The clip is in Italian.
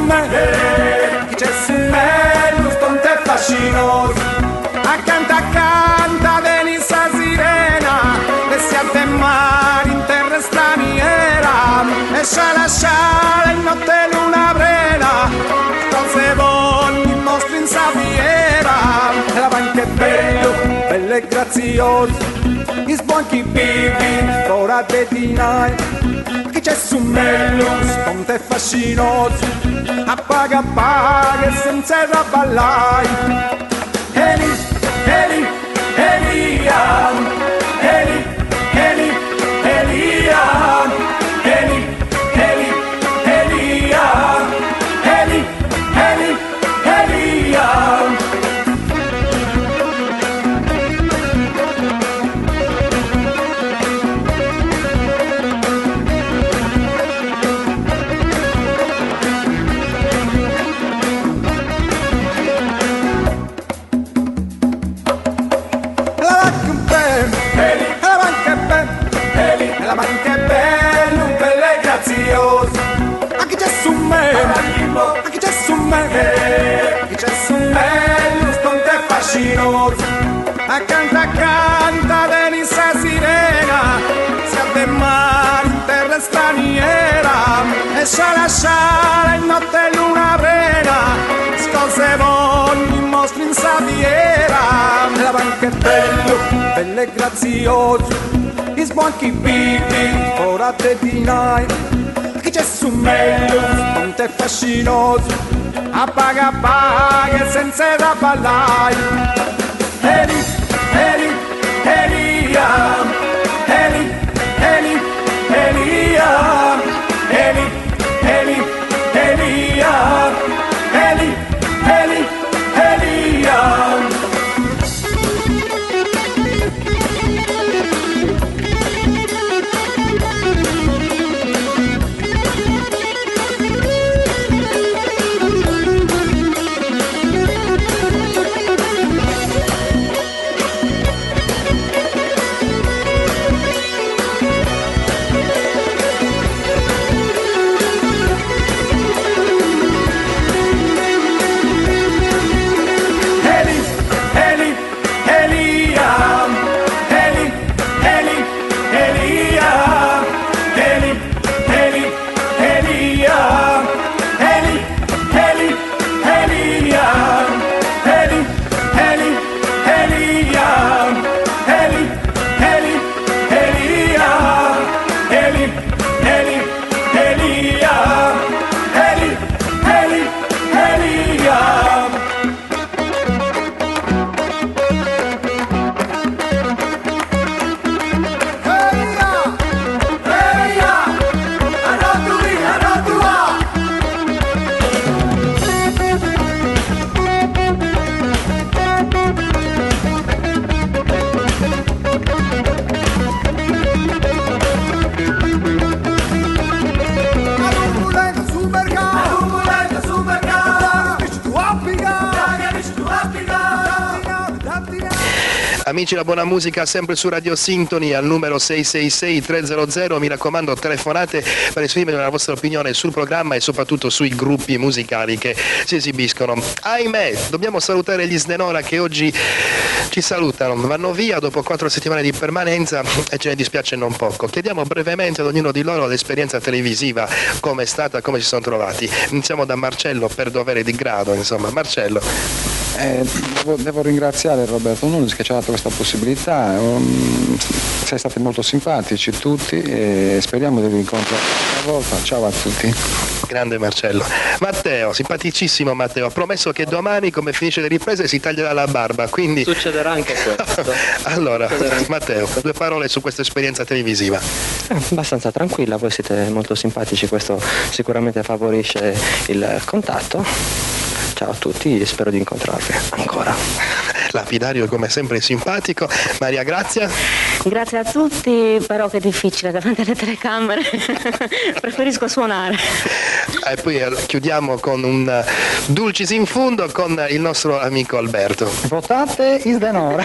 me, chi c'è su me, lo stonte fascinoso. Accanto, venisse a sirena, e si a mare in terra straniera, e sciala in notte luna brena, cose vogli mostri in saviera, e la banca è bello e grazioso, gli sbonchi vivi, ora te dinai, chi c'è su me, lo stonte fascinoso, appaga e senza ballai. Eli, Eli, Elia, Eli, Eli, Elia, Eli, Eli, Elia, Eli, Eli, Elia. La banca è bella, un bella e graziosa. Anche c'è su me, anche c'è su me, anche c'è su me, lo stonte è fascinoso. Accanto, venisse a sirena, si ha mare in terra straniera, e sciala in notte luna brena, scose vogli mostri in saviera. La banca è bella e graziosa, gli sbonchi vivi, ora te dinai, chi c'è su me, lo stonte fascinoso, appaga e senza da ballai. Eli, Eli, Elia, Eli, Eli, Elia, Eli, Eli, Elia, Eli, Eli, Elia. Amici, la buona musica sempre su Radio Sintony al numero 666-300, mi raccomando telefonate per esprimere la vostra opinione sul programma e soprattutto sui gruppi musicali che si esibiscono. Ahimè, dobbiamo salutare gli Sdenora che oggi ci salutano, vanno via dopo 4 settimane di permanenza e ce ne dispiace non poco. Chiediamo brevemente ad ognuno di loro l'esperienza televisiva, come è stata, come si sono trovati. Iniziamo da Marcello per dovere di grado, insomma. Marcello. Devo ringraziare Roberto Nunes che ci ha dato questa possibilità, siete stati molto simpatici tutti e speriamo di rincontrarci una volta. Ciao a tutti. Grande Marcello. Matteo, simpaticissimo Matteo, ha promesso che domani come finisce le riprese si taglierà la barba, quindi succederà anche questo. Allora, Matteo, 2 parole su questa esperienza televisiva. Abbastanza tranquilla, voi siete molto simpatici, questo sicuramente favorisce il contatto. Ciao a tutti, spero di incontrarvi ancora. Lapidario come sempre simpatico. Maria Grazia. Grazie a tutti, però che difficile davanti alle telecamere. Preferisco suonare. E poi chiudiamo con un dulcis in fundo con il nostro amico Alberto. Votate Isdenora.